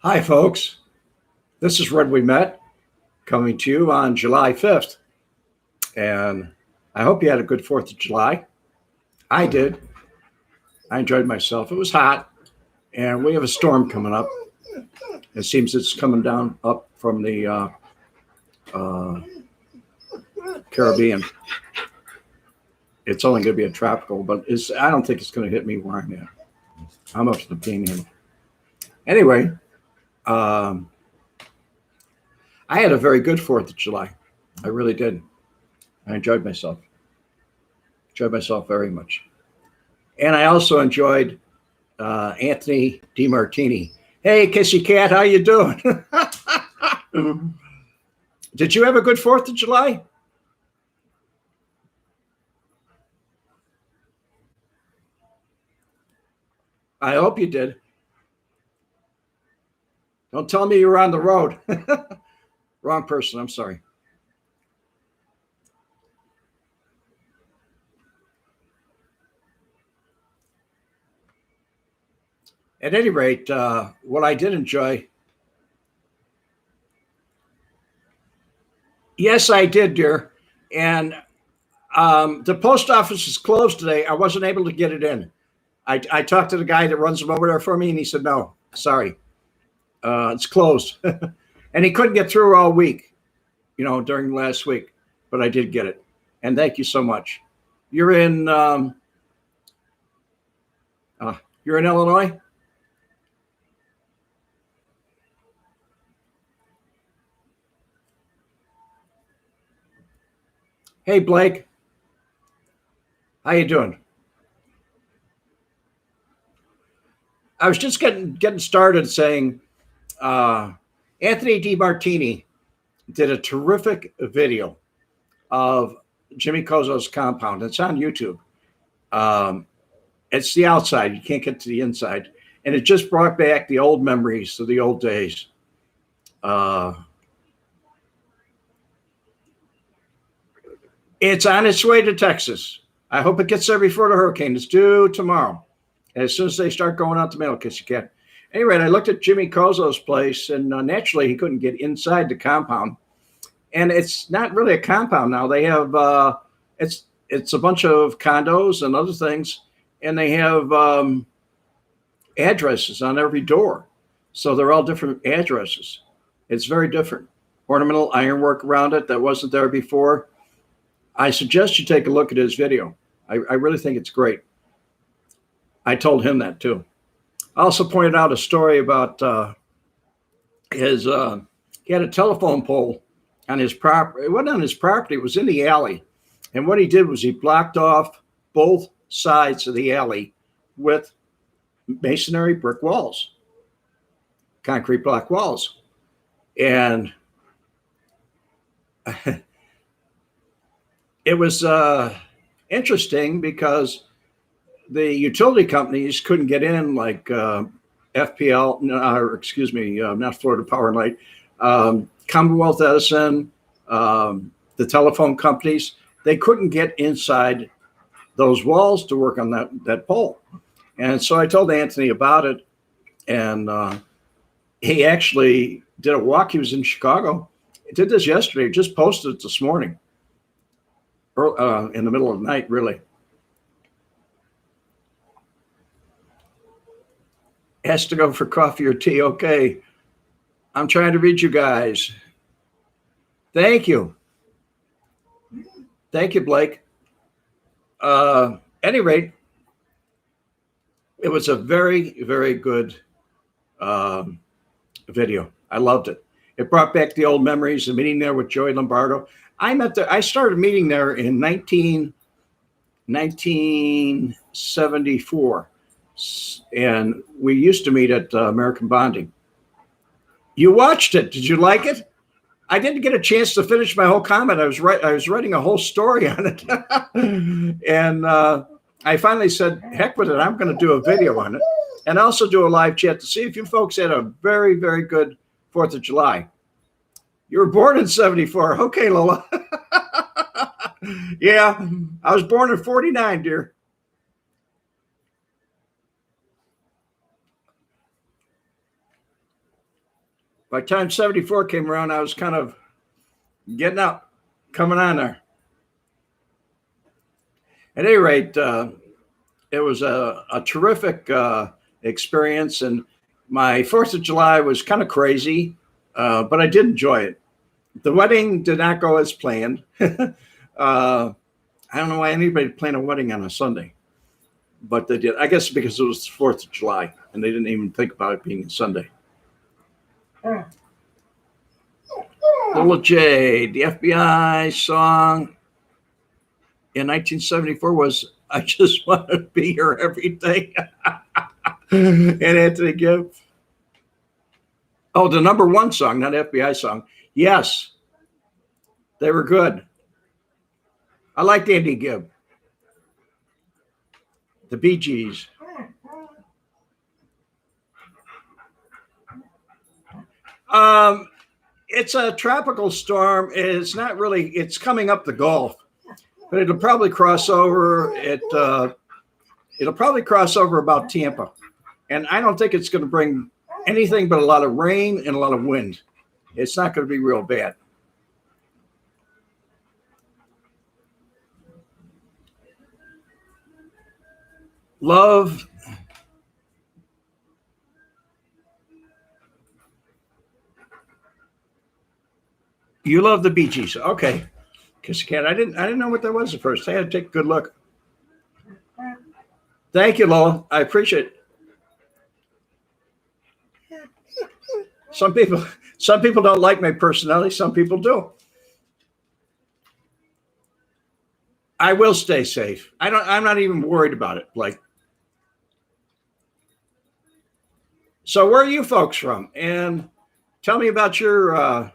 Hi, folks. This is When We Met, coming to you on July 5th. And I hope you had a good 4th of July. I did. I enjoyed myself. It was hot, and we have a storm coming up. It seems it's coming down up from the uh, Caribbean. It's only going to be a tropical, but I don't think it's going to hit me where I'm at. I'm up to the panhandle. Anyway, I had a very good 4th of July. I really did. I enjoyed myself. Enjoyed myself very much. And I also enjoyed Anthony DiMartini. Hey, Kissy Cat, how you doing? Did you have a good 4th of July? I hope you did. Don't tell me you were on the road. Wrong person, I'm sorry. At any rate, what I did enjoy. Yes, I did, dear. And the post office is closed today. I wasn't able to get it in. I talked to the guy that runs them over there for me, and he said, no, sorry. It's closed. And he couldn't get through all week, during last week. But I did get it. And thank you so much. You're in Illinois? Hey, Blake. How you doing? I was just getting started saying Anthony DiMartini did a terrific video of Jimmy Cozo's compound. It's on YouTube. It's the outside. You can't get to the inside. And it just brought back the old memories of the old days. It's on its way to Texas. I hope it gets there before the hurricane. It's due tomorrow. As soon as they start going out the mail, Kissy Cat. Anyway, I looked at Jimmy Cozo's place, and naturally he couldn't get inside the compound. And it's not really a compound now. They have it's a bunch of condos and other things, and they have addresses on every door. So they're all different addresses. It's very different. Ornamental ironwork around it that wasn't there before. I suggest you take a look at his video. I really think it's great. I told him that too. I also pointed out a story about he had a telephone pole on his property. It wasn't on his property, it was in the alley. And what he did was he blocked off both sides of the alley with masonry brick walls, concrete block walls. And it was interesting because the utility companies couldn't get in, like FPL, not Florida Power and Light, Commonwealth Edison, the telephone companies. They couldn't get inside those walls to work on that pole. And so I told Anthony about it, and he actually did a walk. He was in Chicago. He did this yesterday. He just posted it this morning, in the middle of the night, really. Has to go for coffee or tea. Okay. I'm trying to read you guys. Thank you. Thank you, Blake. Any rate, it was a very, very good video. I loved it. It brought back the old memories of meeting there with Joey Lombardo. I started meeting there in 1974. And we used to meet at American Bonding. You watched it. Did you like it? I didn't get a chance to finish my whole comment. I was writing a whole story on it. And I finally said, heck with it. I'm going to do a video on it and also do a live chat to see if you folks had a very, very good 4th of July. You were born in 74. Okay, Lola. Yeah, I was born in 49, dear. By the time 74 came around, I was kind of getting up, coming on there. At any rate, it was a terrific experience, and my 4th of July was kind of crazy, but I did enjoy it. The wedding did not go as planned. I don't know why anybody planned a wedding on a Sunday, but they did. I guess because it was the 4th of July, and they didn't even think about it being a Sunday. Lola J, the FBI song in 1974 was "I Just Want to Be Here Every Day." And Anthony Gibb. Oh, the #1 song, not FBI song. Yes, they were good. I liked Andy Gibb. The Bee Gees. It's a tropical storm. It's not really, it's coming up the Gulf, but it'll probably cross over. It'll probably cross over about Tampa. And I don't think it's going to bring anything but a lot of rain and a lot of wind. It's not going to be real bad. Love. You love the Bee Gees. Okay. Kiss Cat. I didn't know what that was at first. I had to take a good look. Thank you, Lola. I appreciate it. Some people don't like my personality. Some people do. I will stay safe. I'm not even worried about it. Like, so where are you folks from? And tell me about your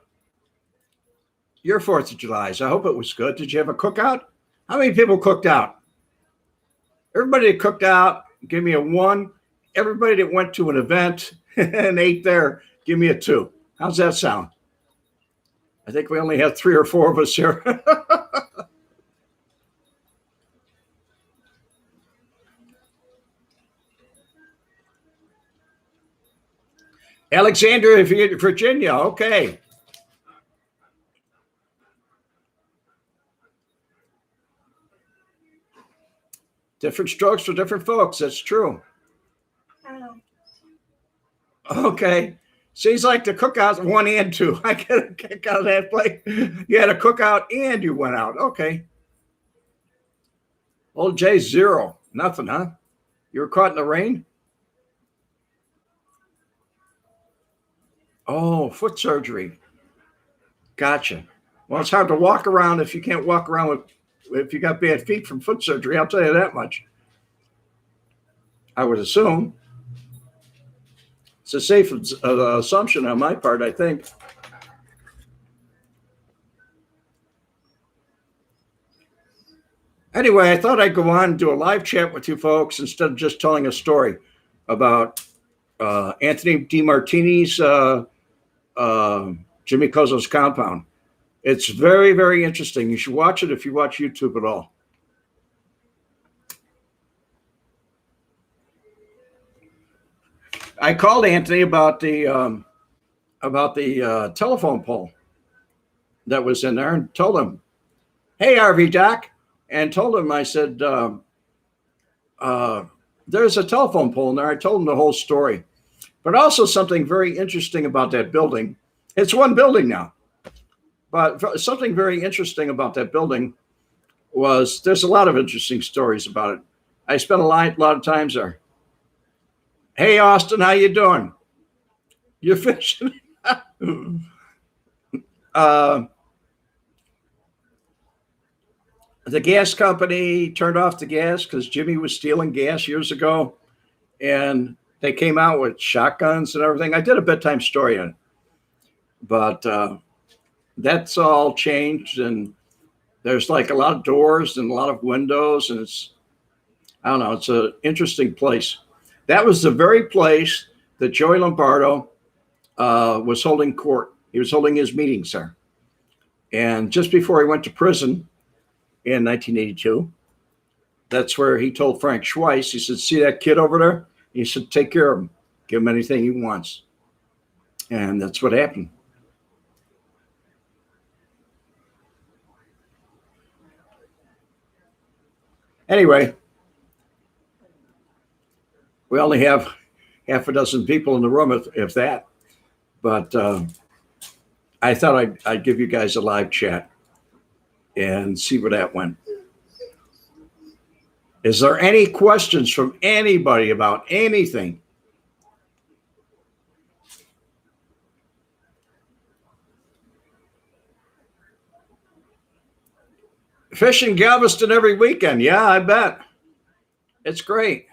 4th of July's. I hope it was good. Did you have a cookout? How many people cooked out? Everybody that cooked out, give me a 1. Everybody that went to an event and ate there, give me a 2. How's that sound? I think we only have 3 or 4 of us here. Alexandria, Virginia. Okay. Different strokes for different folks. That's true. Okay. Seems like the cookout 1 and 2. I get a kick out of that play. You had a cookout and you went out. Okay. Old J, 0. Nothing, huh? You were caught in the rain? Oh, foot surgery. Gotcha. Well, it's hard to walk around if you can't walk around if you got bad feet from foot surgery. I'll tell you that much. I would assume. It's a safe assumption on my part, I think. Anyway, I thought I'd go on and do a live chat with you folks instead of just telling a story about Anthony DiMartini's Jimmy Cozzo's Compound. It's very, very interesting. You should watch it if you watch YouTube at all. I called Anthony about the telephone pole that was in there and told him, "Hey, RV Doc," and told him, I said, there's a telephone pole in there. I told him the whole story, but also something very interesting about that building. It's one building now, but something very interesting about that building was there's a lot of interesting stories about it. I spent a lot of times there. Hey, Austin, how you doing? You fishing? The gas company turned off the gas because Jimmy was stealing gas years ago, and they came out with shotguns and everything. I did a bedtime story on it, but that's all changed, and there's like a lot of doors and a lot of windows, and I don't know, it's an interesting place. That was the very place that Joey Lombardo was holding court. He was holding his meetings there. And just before he went to prison in 1982, that's where he told Frank Schweiss, he said, "See that kid over there?" He said, "Take care of him. Give him anything he wants." And that's what happened. Anyway, we only have half a dozen people in the room, if that. But I thought I'd give you guys a live chat and see where that went. Is there any questions from anybody about anything? Fishing Galveston every weekend. Yeah, I bet. It's great.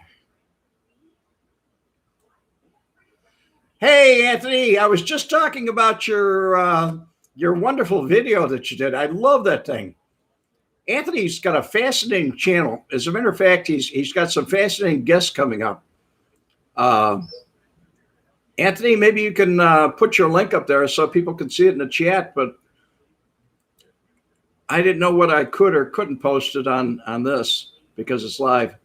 Hey, Anthony, I was just talking about your wonderful video that you did. I love that thing. Anthony's got a fascinating channel. As a matter of fact, he's got some fascinating guests coming up. Anthony, maybe you can put your link up there so people can see it in the chat, but I didn't know what I could or couldn't post it on this because it's live.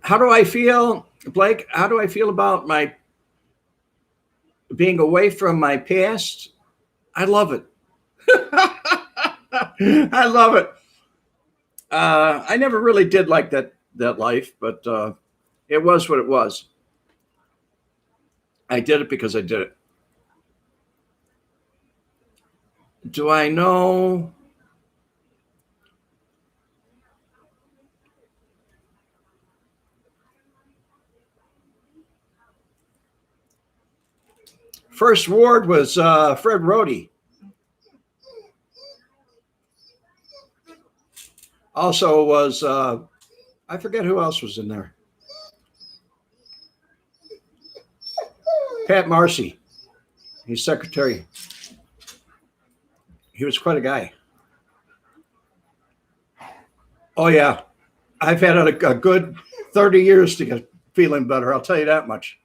How do I feel, Blake? How do I feel about my being away from my past? I love it. I love it. I never really did like that life, but it was what it was. I did it because I did it. Do I know? First ward was Fred Rohde. Also was, I forget who else was in there. Pat Marcy. He's secretary. He was quite a guy. Oh, yeah. I've had a good 30 years to get feeling better. I'll tell you that much.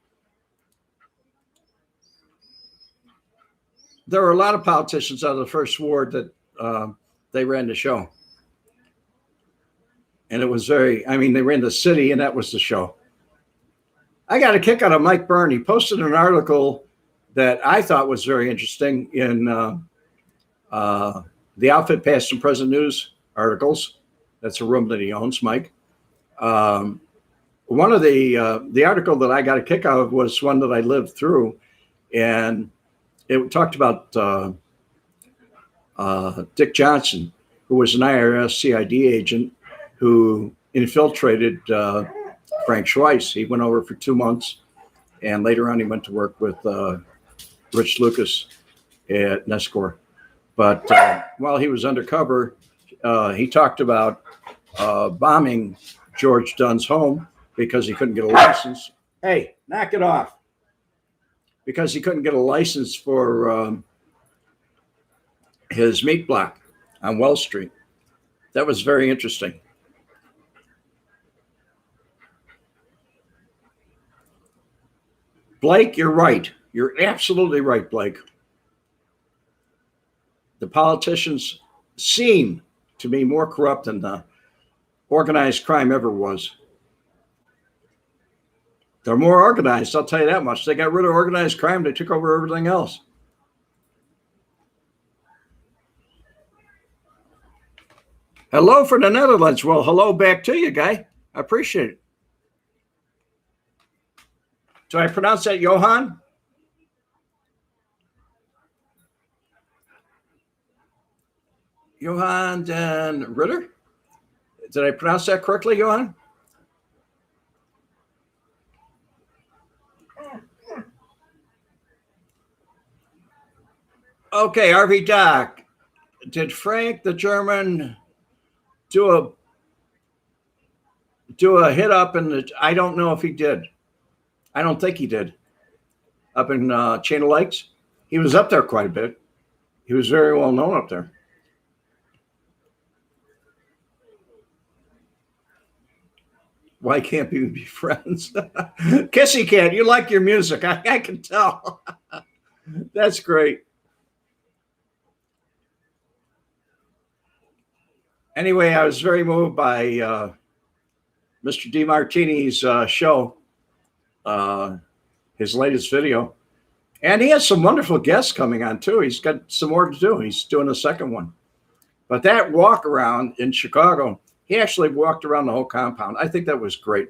There were a lot of politicians out of the first ward that they ran the show. And it was they ran the city, and that was the show. I got a kick out of Mike Byrne. He posted an article that I thought was very interesting in the Outfit Past and Present News articles. That's a room that he owns, Mike. One of the article that I got a kick out of was one that I lived through, and it talked about Dick Johnson, who was an IRS CID agent who infiltrated Frank Schweiss. He went over for 2 months, and later on he went to work with Rich Lucas at Nescor. But while he was undercover, he talked about bombing George Dunn's home because he couldn't get a license. Hey, knock it off. Because he couldn't get a license for his meat block on Wells Street. That was very interesting. Blake, you're right. You're absolutely right, Blake. The politicians seem to be more corrupt than the organized crime ever was. They're more organized, I'll tell you that much. They got rid of organized crime. They took over everything else. Hello from the Netherlands. Well, hello back to you, guy. I appreciate it. Do I pronounce that Johan? Johan den Ritter? Did I pronounce that correctly, Johan? Okay, RV Doc. Did Frank the German do a hit up in the? I don't know if he did. I don't think he did. Up in Chain of Lakes, he was up there quite a bit. He was very well known up there. Why can't we be friends? Kissy Cat, you like your music. I can tell. That's great. Anyway, I was very moved by Mr. DeMartini's show. uh, his latest video. And he has some wonderful guests coming on too. He's got some more to do. He's doing a second one. But that walk around in Chicago, he actually walked around the whole compound. I think that was great.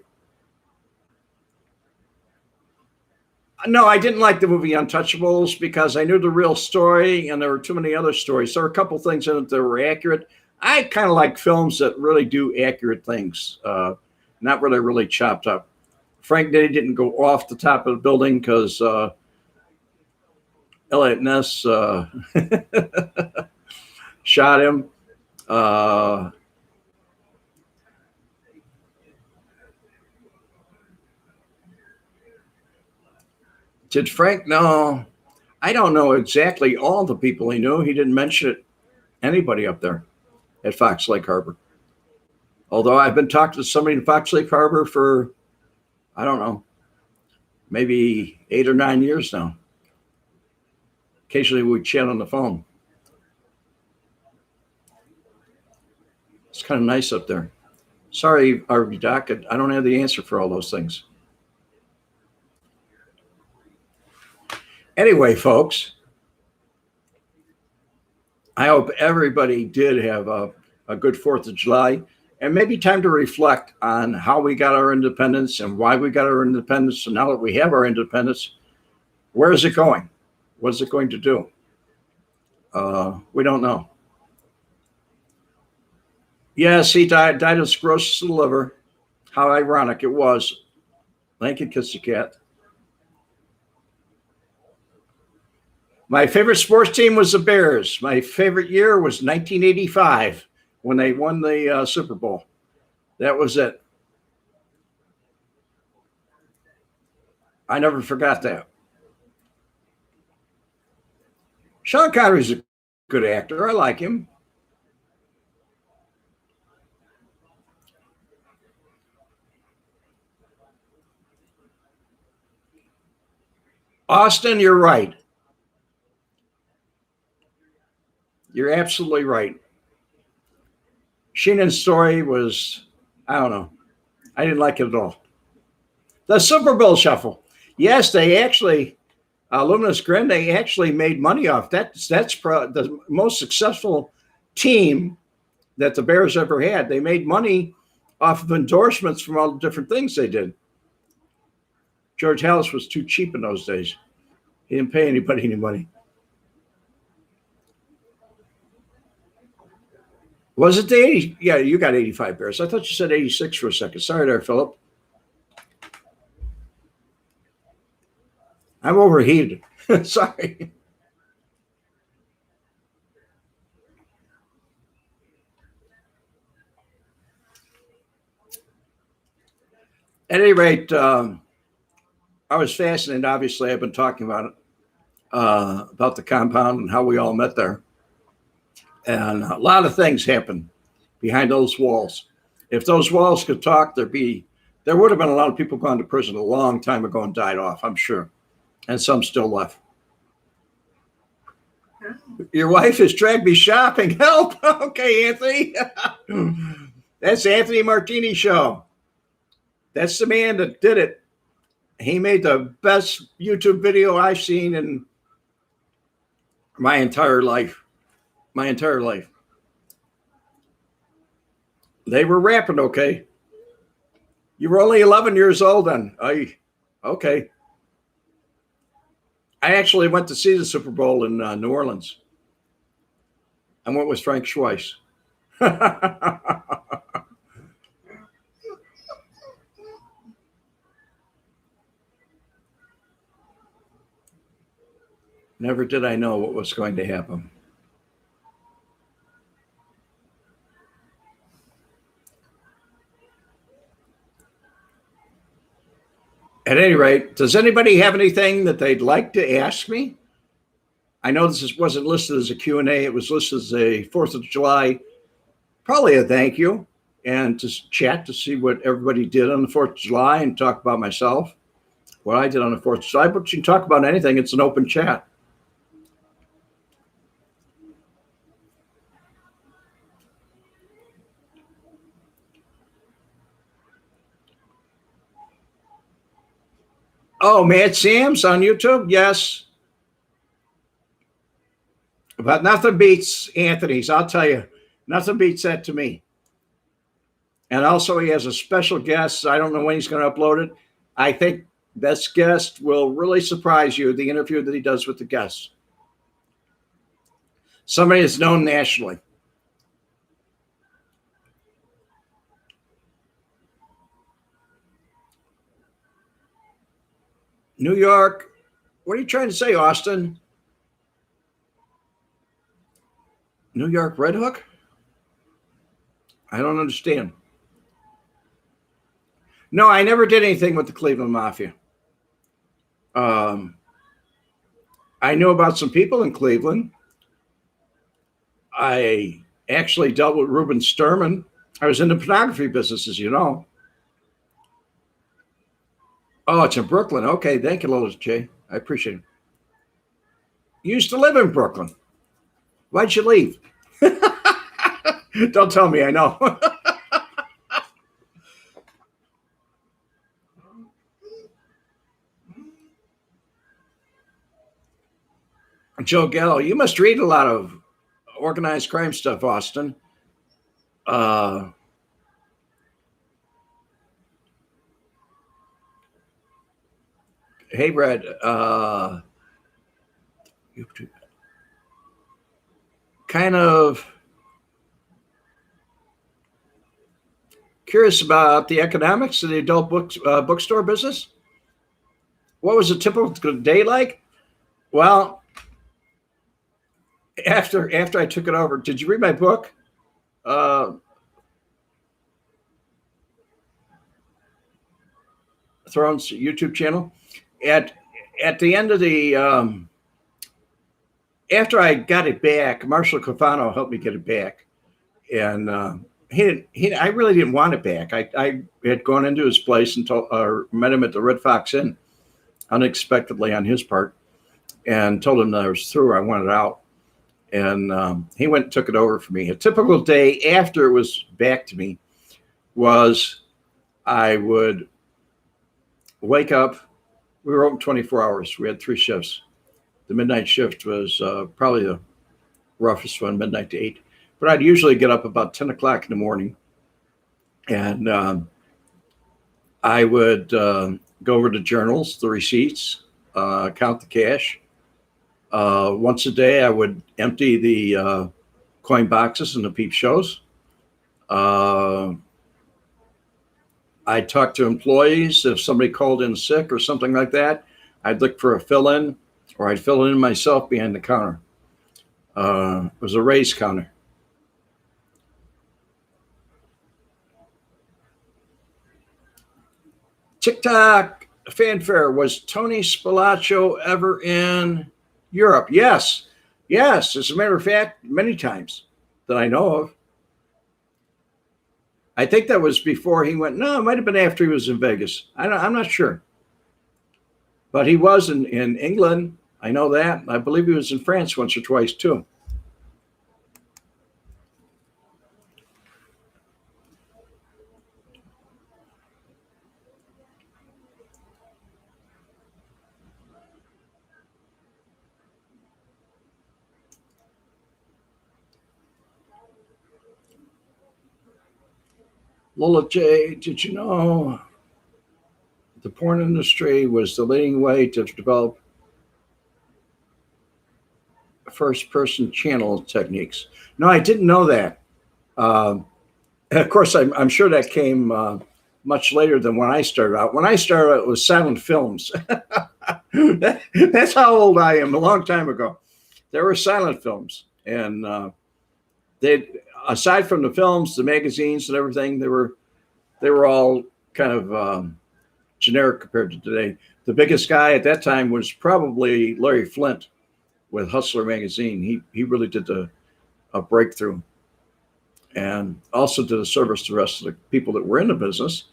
No, I didn't like the movie Untouchables because I knew the real story and there were too many other stories. There were a couple things in it that were accurate. I kind of like films that really do accurate things, not really chopped up. Frank Nitty didn't go off the top of the building because Elliot Ness shot him. Did Frank know? I don't know exactly all the people he knew. He didn't mention it, anybody up there at Fox Lake Harbor. Although I've been talking to somebody in Fox Lake Harbor for, I don't know, maybe 8 or 9 years now. Occasionally we chat on the phone. It's kind of nice up there. Sorry, RV Doc, I don't have the answer for all those things. Anyway, folks, I hope everybody did have a good 4th of July and maybe time to reflect on how we got our independence and why we got our independence. And now that we have our independence, where is it going? What is it going to do? We don't know. Yes, he died of cirrhosis of the liver. How ironic it was. Lincoln kissed the cat. My favorite sports team was the Bears. My favorite year was 1985 when they won the Super Bowl. That was it. I never forgot that. Sean Connery's a good actor. I like him. Austin, you're right. You're absolutely right. Sheenan's story was, I don't know. I didn't like it at all. The Super Bowl shuffle. Yes, they actually, Luminous Grin, they actually made money off that. That's the most successful team that the Bears ever had. They made money off of endorsements from all the different things they did. George Halas was too cheap in those days. He didn't pay anybody any money. Was it the 80? Yeah, you got 85 Bears. I thought you said 86 for a second. Sorry there, Philip. I'm overheated. Sorry. At any rate, I was fascinated. Obviously, I've been talking about the compound and how we all met there. And a lot of things happened behind those walls. If those walls could talk, there would have been a lot of people gone to prison a long time ago and died off, I'm sure. And some still left. Your wife has dragged me shopping. Help. Okay, Anthony. That's Anthony Martini show. That's the man that did it. He made the best YouTube video I've seen in my entire life. My entire life. They were rapping, okay. You were only 11 years old then. Okay. I actually went to see the Super Bowl in New Orleans. I went with Frank Schweiss. Never did I know what was going to happen. At any rate, does anybody have anything that they'd like to ask me? I know this wasn't listed as a Q&A. It was listed as a 4th of July, probably a thank you, and to chat to see what everybody did on the 4th of July and talk about myself, what I did on the 4th of July. But you can talk about anything. It's an open chat. Oh, Mad Sam's on YouTube? Yes. But nothing beats Anthony's. I'll tell you, nothing beats that to me. And also, he has a special guest. I don't know when he's going to upload it. I think this guest will really surprise you, the interview that he does with the guests. Somebody that's known nationally. New York. What are you trying to say, Austin? New York Red Hook? I don't understand. No, I never did anything with the Cleveland Mafia. I knew about some people in Cleveland. I actually dealt with Ruben Sturman. I was in the pornography business, as you know. Oh, it's in Brooklyn. Okay, thank you, Lois J. I appreciate it. You used to live in Brooklyn. Why'd you leave? Don't tell me, I know. Joe Gallo, you must read a lot of organized crime stuff, Austin. Hey, Brad. Kind of curious about the economics of the adult bookstore business. What was a typical day like? Well, after I took it over, did you read my book? Thrones YouTube channel. At the end of the after I got it back, Marshall Cofano helped me get it back, and I really didn't want it back. I had gone into his place and met him at the Red Fox Inn unexpectedly on his part, and told him that I was through. I wanted out, and he went and took it over for me. A typical day after it was back to me was I would wake up. We were open 24 hours. We had 3 shifts. The midnight shift was probably the roughest one, midnight to 8. But I'd usually get up about 10 o'clock in the morning, and I would go over the journals, the receipts, count the cash. Once a day, I would empty the coin boxes and the peep shows. I'd talk to employees. If somebody called in sick or something like that, I'd look for a fill-in, or I'd fill in myself behind the counter. It was a raise counter. TikTok fanfare. Was Tony Spalacho ever in Europe? Yes. Yes. As a matter of fact, many times that I know of. I think that was before he went. No, it might have been after he was in Vegas. I'm not sure. But he was in England. I know that. I believe he was in France once or twice, too. Lola J, did you know the porn industry was the leading way to develop first-person channel techniques? No, I didn't know that. Of course, I'm sure that came much later than when I started out. When I started out, it was silent films. That's how old I am, a long time ago. There were silent films. And they, aside from the films, the magazines and everything, they were all kind of generic compared to today. The biggest guy at that time was probably Larry Flint with Hustler magazine. He really did a breakthrough, and also did a service to the rest of the people that were in the business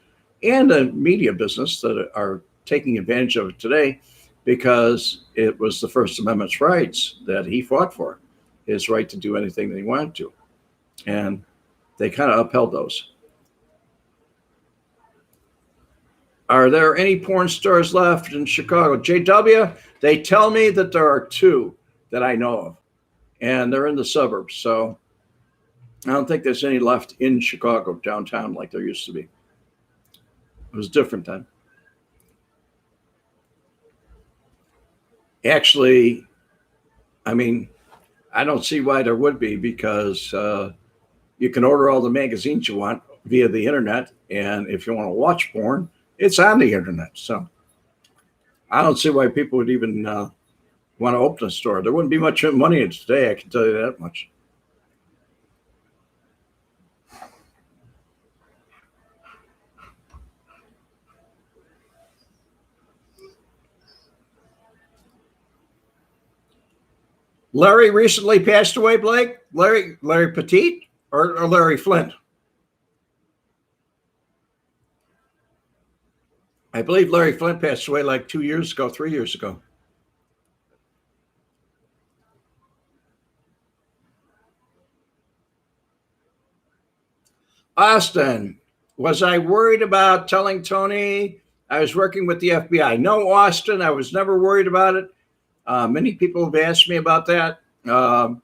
and the media business that are taking advantage of it today, because it was the First Amendment's rights that he fought for, his right to do anything that he wanted to. And they kind of upheld those. Are there any porn stars left in Chicago? JW, they tell me that there are two that I know of, and they're in the suburbs. So I don't think there's any left in Chicago downtown like there used to be. It was different then. Actually, I mean, I don't see why there would be, because you can order all the magazines you want via the internet. And if you want to watch porn, it's on the internet. So I don't see why people would even want to open a store. There wouldn't be much money in it today, I can tell you that much. Larry recently passed away, Blake? Larry Petit or Larry Flint? I believe Larry Flint passed away like 2 years ago, 3 years ago. Austin, was I worried about telling Tony I was working with the FBI? No, Austin, I was never worried about it. Many people have asked me about that. I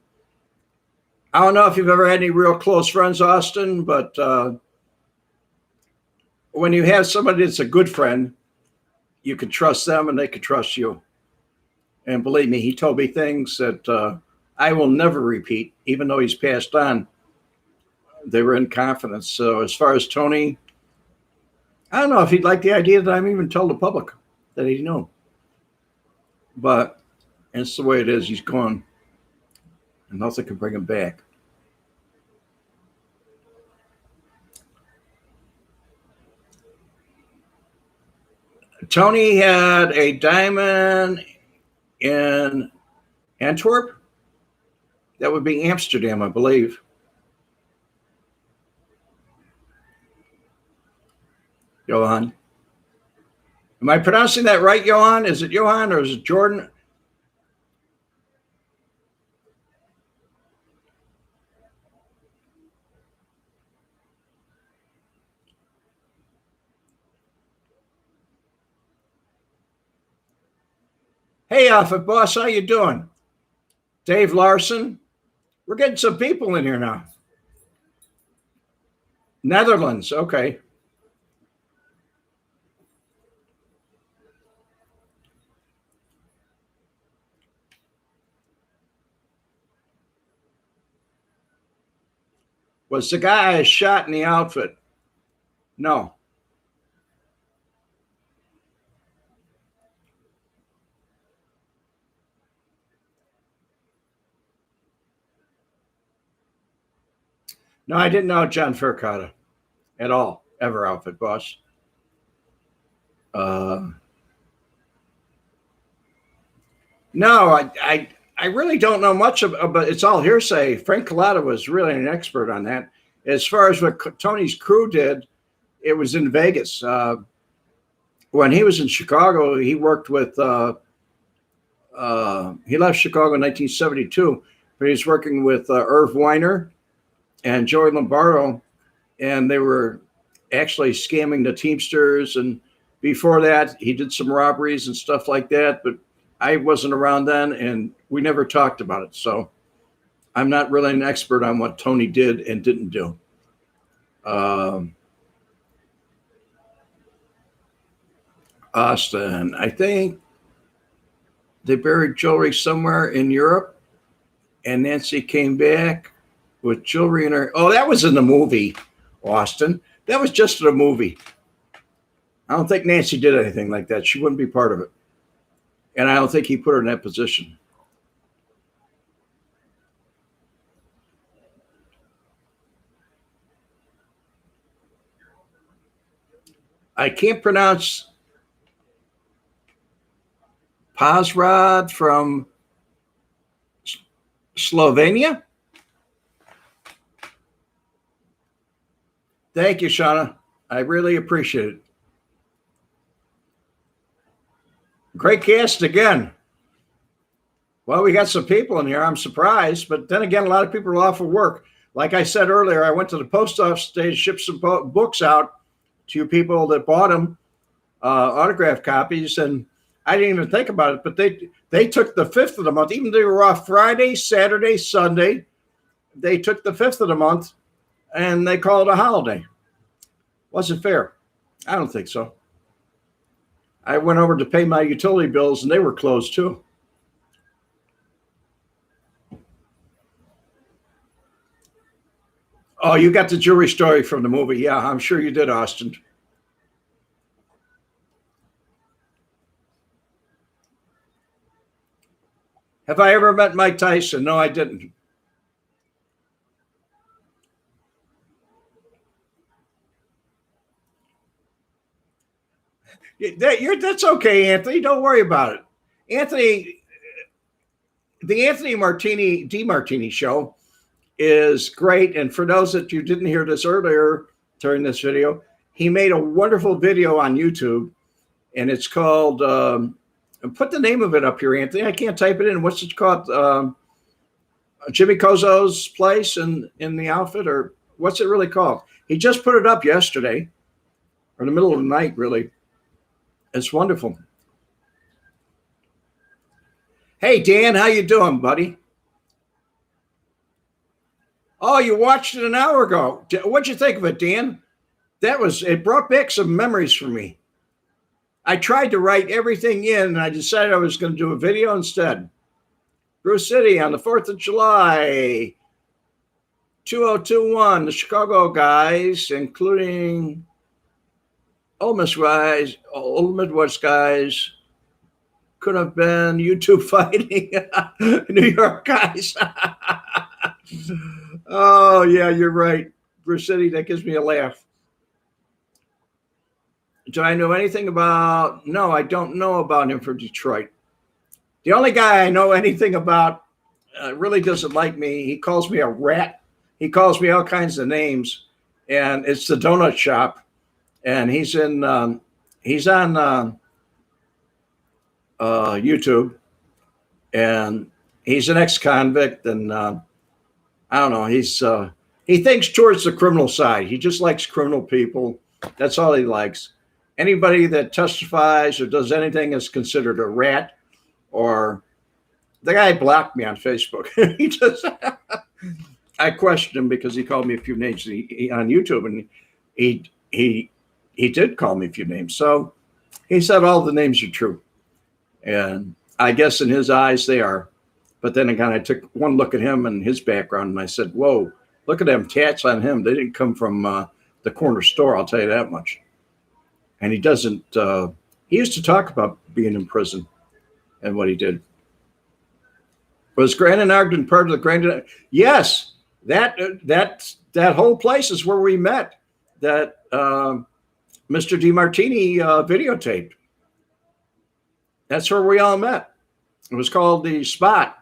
don't know if you've ever had any real close friends, Austin, but when you have somebody that's a good friend, you can trust them and they can trust you. And believe me, he told me things that I will never repeat, even though he's passed on. They were in confidence. So as far as Tony, I don't know if he'd like the idea that I'm even told the public that he knew. But it's the way it is. He's gone. And nothing can bring him back. Tony had a diamond in Antwerp. That would be Amsterdam, I believe. Johan. Am I pronouncing that right, Johan? Is it Johan or is it Jordan? Hey, Alpha Boss, how you doing? Dave Larson. We're getting some people in here now. Netherlands, okay. Was the guy shot in the outfit? No. No, I didn't know John Furcada at all, ever, Outfit Boss. No, I really don't know much about, but it's all hearsay. Frank Collada was really an expert on that. As far as what Tony's crew did, it was in Vegas. When he was in Chicago, he worked with, he left Chicago in 1972, but he was working with Irv Weiner and Joey Lombardo, and they were actually scamming the Teamsters. And before that, he did some robberies and stuff like that, but I wasn't around then, and we never talked about it. So I'm not really an expert on what Tony did and didn't do. Austin, I think they buried jewelry somewhere in Europe, and Nancy came back with jewelry in her. Oh, that was in the movie, Austin. That was just in a movie. I don't think Nancy did anything like that. She wouldn't be part of it. And I don't think he put her in that position. I can't pronounce Pazrad from Slovenia. Thank you, Shauna. I really appreciate it. Great cast again. Well, we got some people in here. I'm surprised. But then again, a lot of people are off of work. Like I said earlier, I went to the post office today to ship some books out to people that bought them. autograph copies, and I didn't even think about it. But they took the 5th of the month, even though they were off Friday, Saturday, Sunday. They took the 5th of the month, and they called it a holiday. Wasn't fair. I don't think so. I went over to pay my utility bills, and they were closed too. Oh, you got the jewelry story from the movie. Yeah, I'm sure you did, Austin. Have I ever met Mike Tyson? No, I didn't. That's okay, Anthony. Don't worry about it. Anthony, the Anthony DiMartini show is great. And for those that you didn't hear this earlier during this video, he made a wonderful video on YouTube, and it's called, put the name of it up here, Anthony. I can't type it in. What's it called? Jimmy Kozo's place in the outfit, or what's it really called? He just put it up yesterday, or in the middle of the night, really. It's wonderful. Hey, Dan, how you doing, buddy? Oh, you watched it an hour ago. What'd you think of it, Dan? It brought back some memories for me. I tried to write everything in, and I decided I was going to do a video instead. Bruce City on the 4th of July, 2021, the Chicago guys, including Old Midwest guys, could have been YouTube fighting New York guys. Oh, yeah, you're right. Bruce City, that gives me a laugh. Do I know anything about? No, I don't know about him from Detroit. The only guy I know anything about really doesn't like me. He calls me a rat. He calls me all kinds of names, and it's the donut shop. And he's on YouTube, and he's an ex-convict, and I don't know. He thinks towards the criminal side. He just likes criminal people. That's all he likes. Anybody that testifies or does anything is considered a rat. Or the guy blocked me on Facebook. He just, I questioned him because he called me a few names on YouTube, and he did call me a few names. So he said all the names are true, and I guess in his eyes they are. But then again, I took one look at him and his background, and I said, "Whoa, look at them tats on him. They didn't come from the corner store. I'll tell you that much." And he doesn't. He used to talk about being in prison and what he did. Was Grand and Ogden part of the Grand? Yes, that whole place is where we met. That Mr. DiMartini videotaped. That's where we all met. It was called The Spot,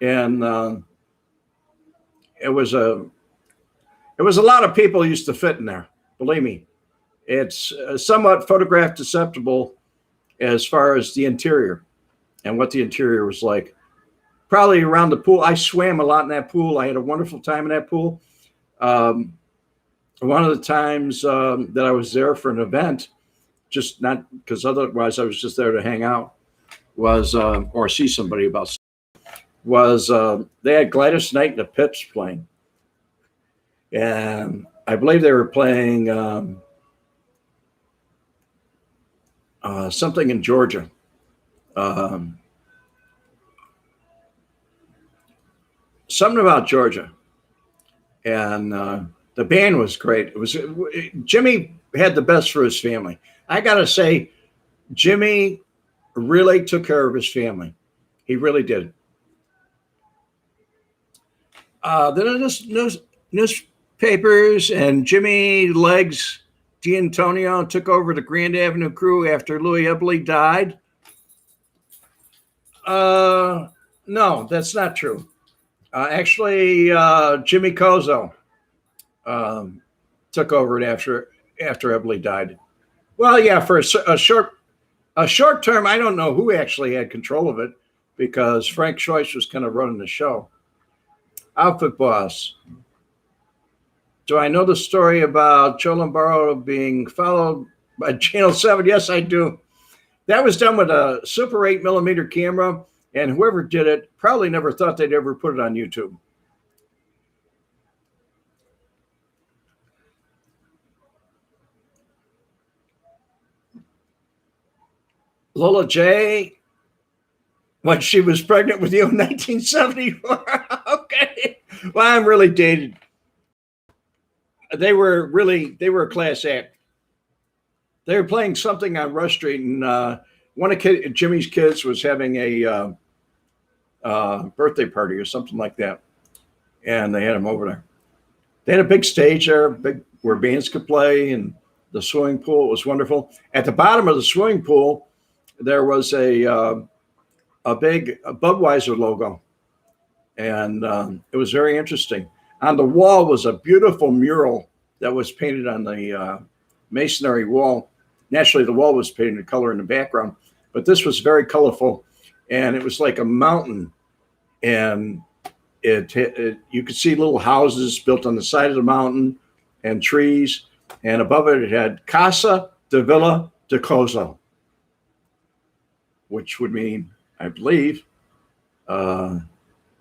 and it was a lot of people used to fit in there. Believe me, it's somewhat photograph susceptible as far as the interior and what the interior was like. Probably around the pool. I swam a lot in that pool. I had a wonderful time in that pool. One of the times that I was there for an event, just not because otherwise I was just there to hang out, was or see somebody about, was they had Gladys Knight and the Pips playing. And I believe they were playing something in Georgia. Something about Georgia. And the band was great. Jimmy had the best for his family. I got to say, Jimmy really took care of his family. He really did. The newspapers and Jimmy Legs D'Antonio took over the Grand Avenue crew after Louie Ebley died. No, that's not true. Actually, Jimmy Kozo took over it after Ebley died. Well, yeah, for a short term, I don't know who actually had control of it because Frank Choice was kind of running the show. Outfit boss. Do I know the story about Joe Lombardo being followed But Channel 7, yes, I do. That was done with a Super 8mm camera, and whoever did it probably never thought they'd ever put it on YouTube. Lola J, when she was pregnant with you in 1974. Okay. Well, I'm really dated. They were a class act. They were playing something on Rush Street, and one of Jimmy's kids was having a birthday party or something like that, and they had him over there. They had a big stage there, where bands could play, and the swimming pool was wonderful. At the bottom of the swimming pool, there was a big Budweiser logo, and it was very interesting. On the wall was a beautiful mural that was painted on the masonry wall. Naturally, the wall was painted in color in the background, but this was very colorful, and it was like a mountain, and you could see little houses built on the side of the mountain and trees, and above it had Casa de Villa de Cosa, which would mean, I believe, the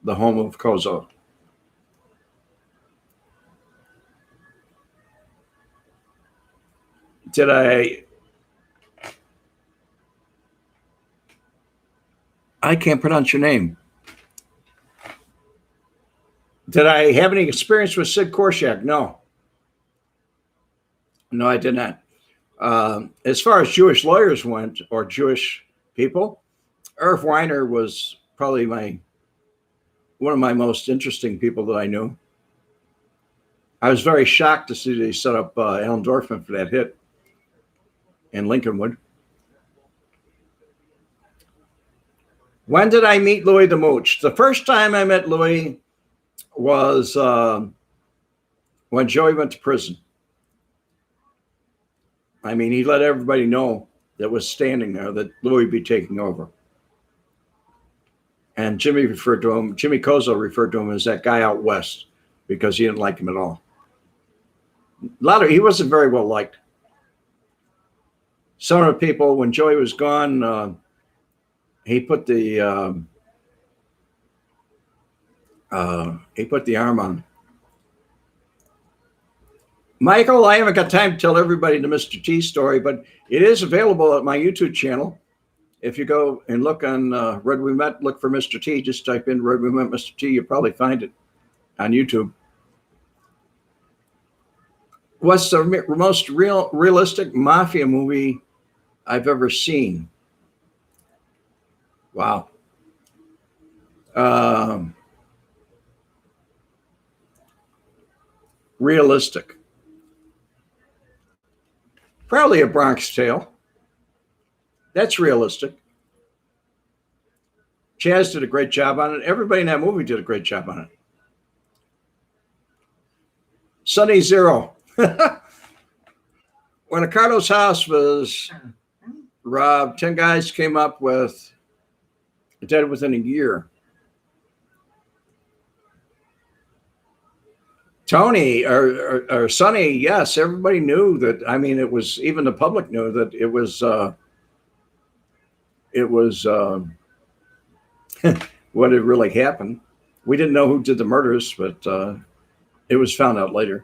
home of Cosa. I can't pronounce your name. Did I have any experience with Sid Korshak? No. No, I did not. As far as Jewish lawyers went, or Jewish people, Irv Weiner was probably one of my most interesting people that I knew. I was very shocked to see they set up Alan Dorfman for that hit in Lincolnwood. When did I meet Louie the Mooch? The first time I met Louie was when Joey went to prison. I mean, he let everybody know that was standing there that Louie be taking over. And Jimmy Kozo referred to him as that guy out west because he didn't like him at all. He wasn't very well liked. Some of the people, when Joey was gone, he put the arm on. Michael, I haven't got time to tell everybody the Mr. T story, but it is available at my YouTube channel. If you go and look on Red We Met, look for Mr. T, just type in Red We Met Mr. T, you'll probably find it on YouTube. What's the most realistic mafia movie I've ever seen? Wow. Realistic. Probably A Bronx Tale. That's realistic. Chaz did a great job on it. Everybody in that movie did a great job on it. Sunny Zero. When Ricardo's house was robbed, 10 guys came up with dead within a year. Tony or Sonny, yes, everybody knew that. I mean, it was, even the public knew that it was what had really happened. We didn't know who did the murders, but it was found out later.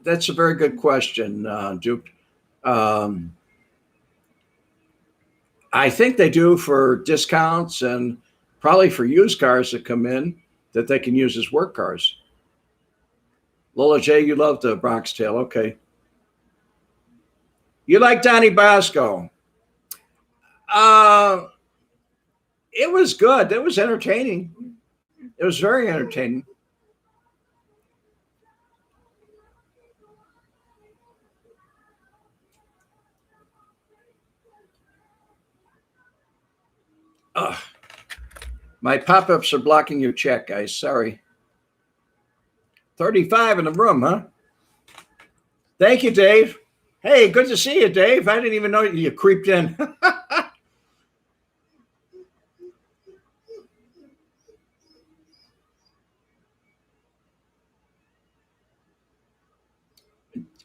That's a very good question, Duke. I think they do for discounts and probably for used cars that come in that they can use as work cars. Lola J, you love the Bronx Tale. Okay. You like Donnie Bosco. It was good. It was entertaining. It was very entertaining. My pop-ups are blocking your check, guys. Sorry. 35 in the room, huh? Thank you, Dave. Hey, good to see you, Dave. I didn't even know you creeped in.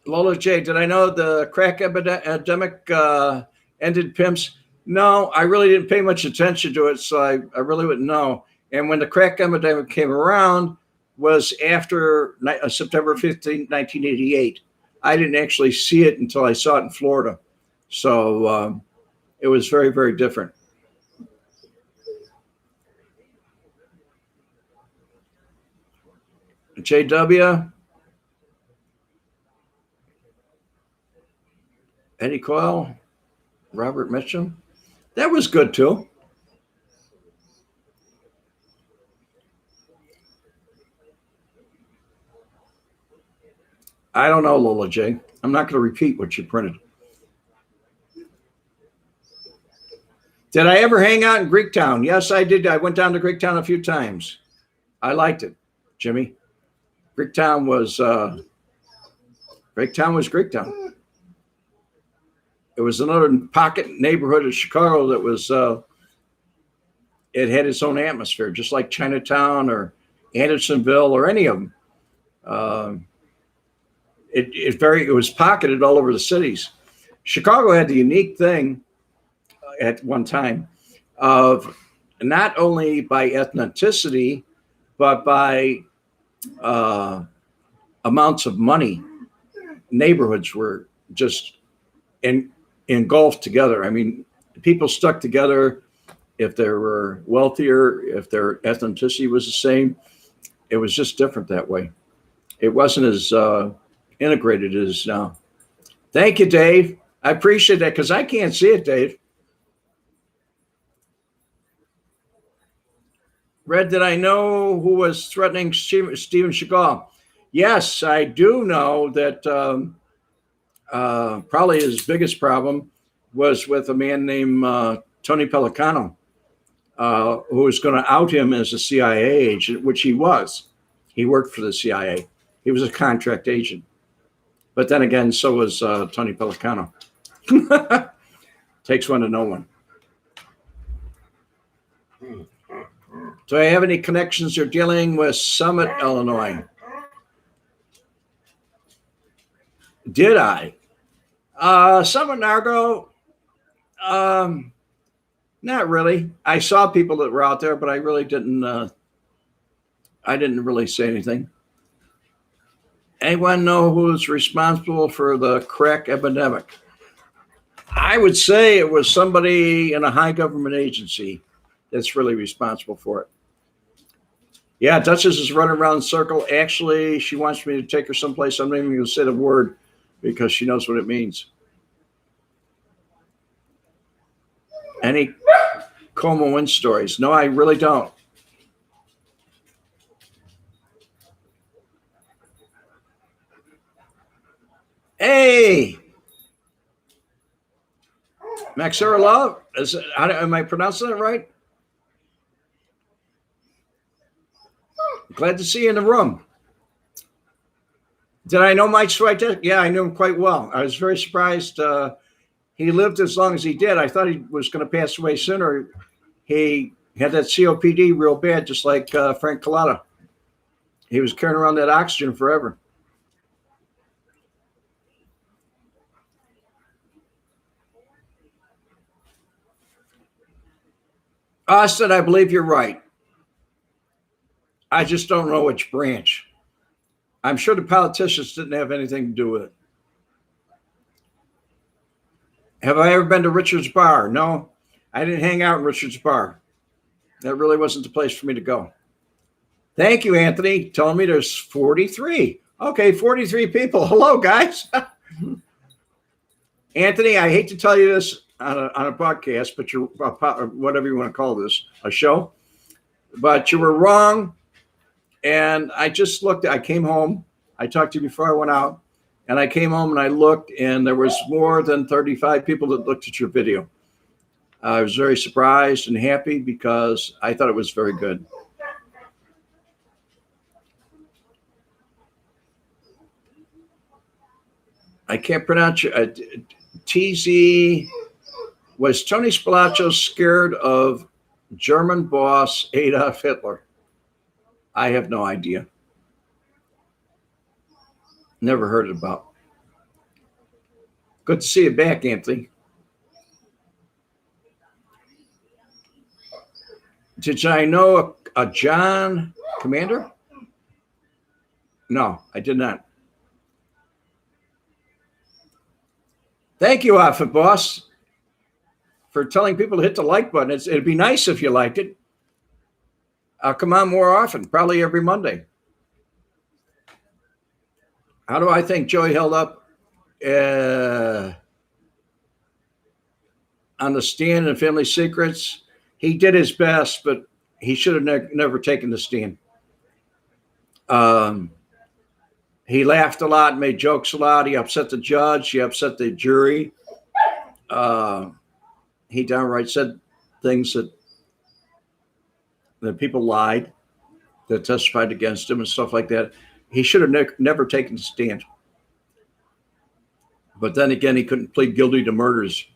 Lola J, did I know the crack epidemic ended pimps? No, I really didn't pay much attention to it, so I really wouldn't know. And when the crack epidemic came around was after September 15, 1988. I didn't actually see it until I saw it in Florida. So it was very, very different. JW, Eddie Coyle, Robert Mitchum. That was good too. I don't know, Lola J. I'm not going to repeat what you printed. Did I ever hang out in Greektown? Yes, I did. I went down to Greektown a few times. I liked it, Jimmy. Greektown was Greektown. It was another pocket neighborhood of Chicago that was it had its own atmosphere, just like Chinatown or Andersonville or any of them. It was pocketed all over the cities. Chicago had the unique thing at one time of not only by ethnicity, but by amounts of money. Neighborhoods were just engulfed together. I mean, people stuck together if they were wealthier, if their ethnicity was the same. It was just different that way. It wasn't as integrated as now. Thank you, Dave. I appreciate that because I can't see it, Dave. Red, did I know who was threatening Steven Chagall? Yes, I do know that probably his biggest problem was with a man named Tony Pelicano, who was going to out him as a CIA agent, which he was. He worked for the CIA. He was a contract agent. But then again, so was Tony Pelicano. Takes one to know one. Do I have any connections or dealing with Summit, Illinois? Did I? Summit Nargo? Not really. I saw people that were out there, but I really didn't. I didn't really say anything. Anyone know who's responsible for the crack epidemic? I would say it was somebody in a high government agency that's really responsible for it. Yeah, Duchess is running around in a circle. Actually, she wants me to take her someplace. I'm not even going to say the word because she knows what it means. Any Como Win stories? No, I really don't. Hey, Maxera Love. Am I pronouncing it right? Glad to see you in the room. Did I know Mike Switek? Yeah, I knew him quite well. I was very surprised he lived as long as he did. I thought he was going to pass away sooner. He had that COPD real bad, just like Frank Collada. He was carrying around that oxygen forever. Austin, I believe you're right. I just don't know which branch. I'm sure the politicians didn't have anything to do with it. Have I ever been to Richard's Bar? No, I didn't hang out in Richard's Bar. That really wasn't the place for me to go. Thank you, Anthony. Telling me there's 43. Okay, 43 people. Hello, guys. Anthony, I hate to tell you this on a podcast, but you're whatever you want to call this, a show. But you were wrong. And I just looked. I came home. I talked to you before I went out. And I came home and I looked, and there was more than 35 people that looked at your video. I was very surprised and happy because I thought it was very good. I can't pronounce your TZ. Was Tony Spalacho scared of German boss Adolf Hitler? I have no idea. Never heard about. Good to see you back, Anthony. Did I know a John Commander? No, I did not. Thank you, Outfit Boss, for telling people to hit the like button. It'd be nice if you liked it. I'll come on more often, probably every Monday. How do I think Joey held up on the stand in Family Secrets? He did his best, but he should have never taken the stand. He laughed a lot, made jokes a lot. He upset the judge. He upset the jury. He downright said things that people lied, that testified against him and stuff like that. He should have never taken the stand. But then again, he couldn't plead guilty to murders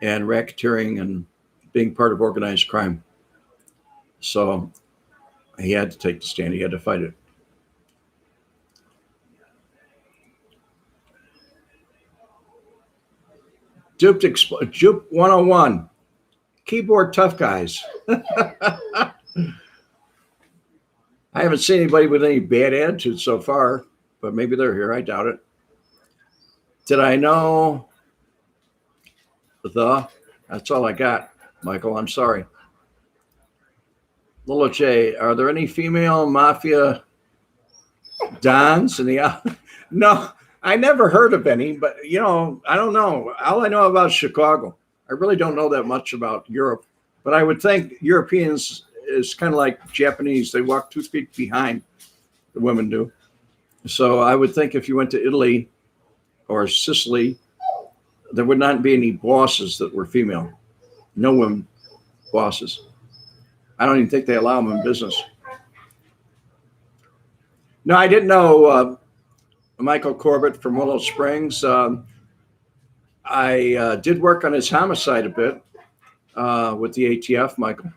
and racketeering and being part of organized crime. So he had to take the stand. He had to fight it. Jupe 101. Keyboard tough guys. I haven't seen anybody with any bad attitude so far, but maybe they're here. I doubt it. Did I know that's all I got, Michael. I'm sorry. Lola J, are there any female mafia dons in the No, I never heard of any, but I don't know. All I know about Chicago. I really don't know that much about Europe, but I would think Europeans is kind of like Japanese. They walk 2 feet behind, the women do. So I would think if you went to Italy or Sicily, there would not be any bosses that were female. No women bosses. I don't even think they allow them in business. No, I didn't know Michael Corbett from Willow Springs. I did work on his homicide a bit with the ATF, Michael.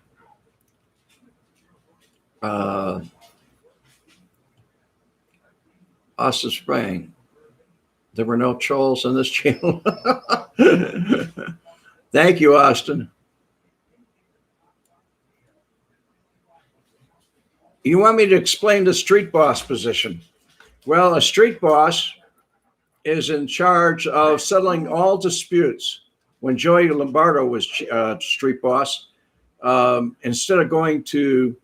Austin Spring. There were no trolls on this channel. Thank you, Austin. You want me to explain the street boss position? Well, a street boss is in charge of settling all disputes. When Joey Lombardo was street boss, instead of going to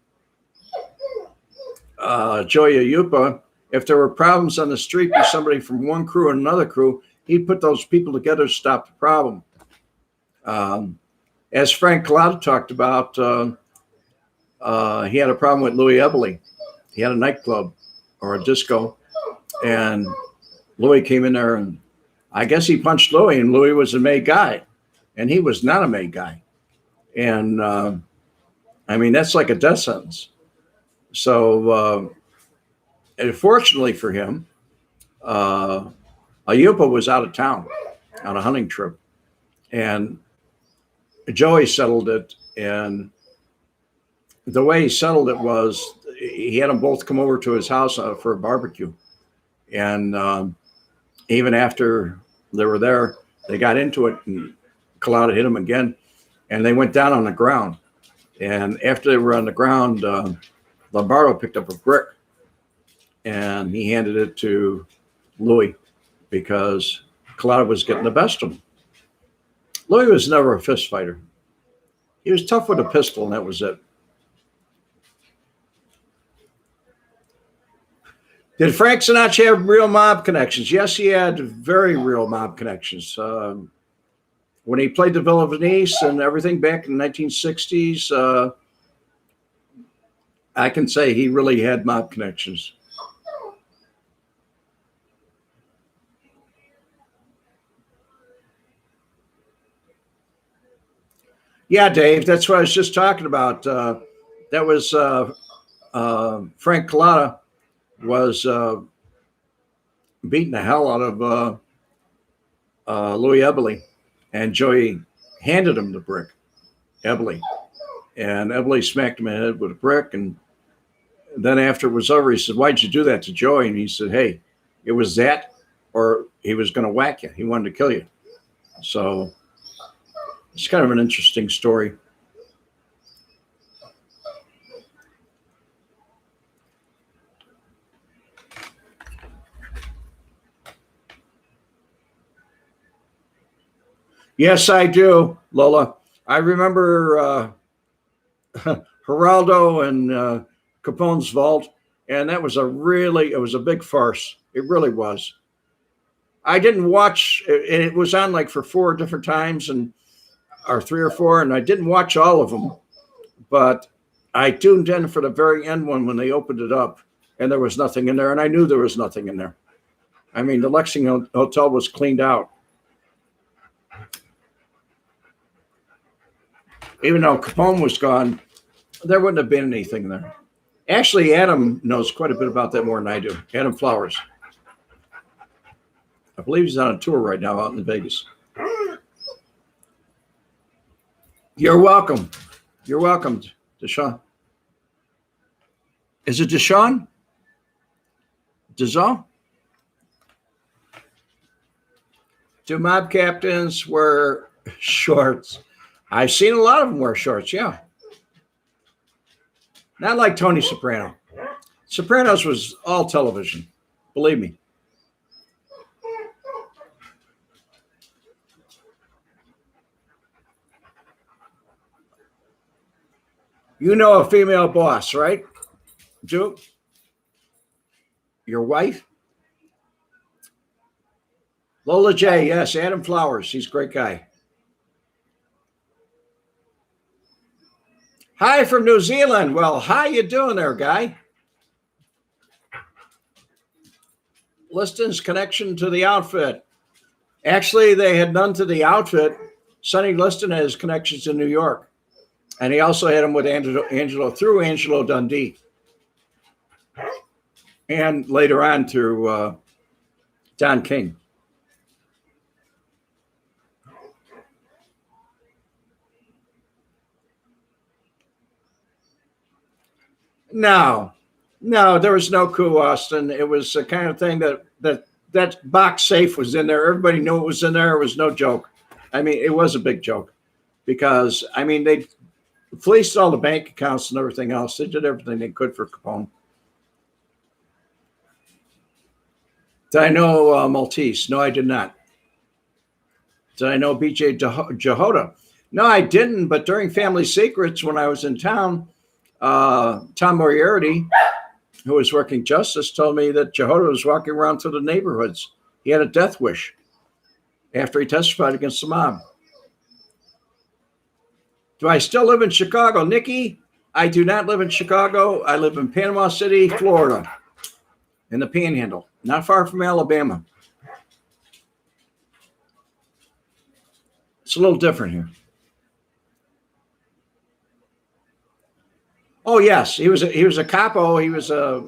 Joey Ayupa, if there were problems on the street with somebody from one crew and another crew, he'd put those people together to stop the problem. As Frank Collada talked about, he had a problem with Louie Eberly. He had a nightclub or a disco, and Louie came in there, and I guess he punched Louie, and Louie was a made guy, and he was not a made guy. And I mean, that's like a death sentence. So, fortunately for him, Ayupa was out of town on a hunting trip, and Joey settled it. And the way he settled it was he had them both come over to his house for a barbecue. And even after they were there, they got into it, and Collada hit him again, and they went down on the ground. And after they were on the ground, Lombardo picked up a brick, and he handed it to Louie because Collada was getting the best of him. Louie was never a fist fighter. He was tough with a pistol, and that was it. Did Frank Sinatra have real mob connections? Yes, he had very real mob connections. When he played the Villa Venice and everything back in the 1960s, I can say he really had mob connections. Yeah, Dave, that's what I was just talking about. That was Frank Collada was beating the hell out of Louie Eberly, and Joey handed him the brick, Eberly, and Eberly smacked him in the head with a brick. And then after it was over, he said, "Why'd you do that to Joey?" And he said, "Hey, it was that, or he was going to whack you. He wanted to kill you." So it's kind of an interesting story. Yes, I do, Lola. I remember Geraldo and Capone's vault, and that was it was a big farce. It really was. I didn't watch, it was on like for 4 different times, or 3 or 4, and I didn't watch all of them, but I tuned in for the very end one when they opened it up, and there was nothing in there, and I knew there was nothing in there. I mean, the Lexington Hotel was cleaned out. Even though Capone was gone, there wouldn't have been anything there. Actually, Adam knows quite a bit about that more than I do. Adam Flowers. I believe he's on a tour right now out in Vegas. You're welcome. You're welcome, Deshaun. Is it Deshaun? Deshaun? Do mob captains wear shorts? I've seen a lot of them wear shorts, yeah. Not like Tony Soprano. Sopranos was all television, believe me. You know a female boss, right, Duke? Your wife? Lola J, yes, Adam Flowers. He's a great guy. Hi from New Zealand. Well, how you doing there, guy? Liston's connection to the outfit. Actually, they had none to the outfit. Sonny Liston has connections in New York. And he also had them with Angelo Dundee. And later on through Don King. No, there was no coup, Austin. It was the kind of thing that box safe was in there. Everybody knew it was in there. It was no joke. I mean, it was a big joke because, I mean, they fleeced all the bank accounts and everything else. They did everything they could for Capone. Did I know Maltese? No, I did not. Did I know BJ Jehoda? No, I didn't. But during Family Secrets, when I was in town, Tom Moriarty, who was working justice, told me that Jehoda was walking around through the neighborhoods. He had a death wish after he testified against the mob. Do I still live in Chicago? Nikki, I do not live in Chicago. I live in Panama City, Florida, in the Panhandle, not far from Alabama. It's a little different here. Oh yes, he was a capo. He was a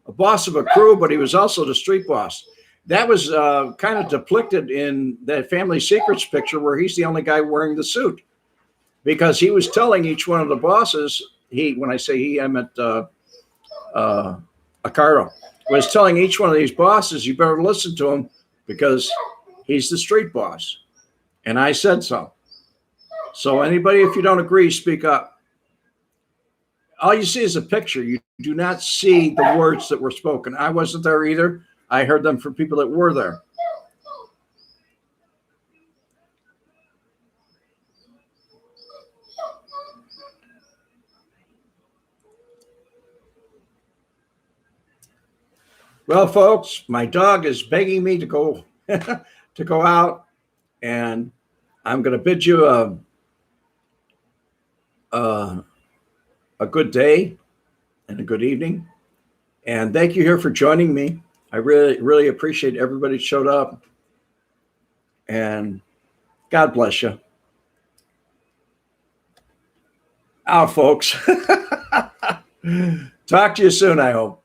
boss of a crew, but he was also the street boss. That was kind of depicted in that Family Secrets picture where he's the only guy wearing the suit, because he was telling each one of the bosses. When I say he, I meant Accardo was telling each one of these bosses, you better listen to him because he's the street boss, and I said so. So anybody, if you don't agree, speak up. All you see is a picture. You do not see the words that were spoken. I wasn't there either. I heard them from people that were there. Well, folks, my dog is begging me to go to go out, and I'm going to bid you a good day and a good evening. And thank you here for joining me. I really, really appreciate everybody showed up. And God bless you. Out, folks. Talk to you soon, I hope.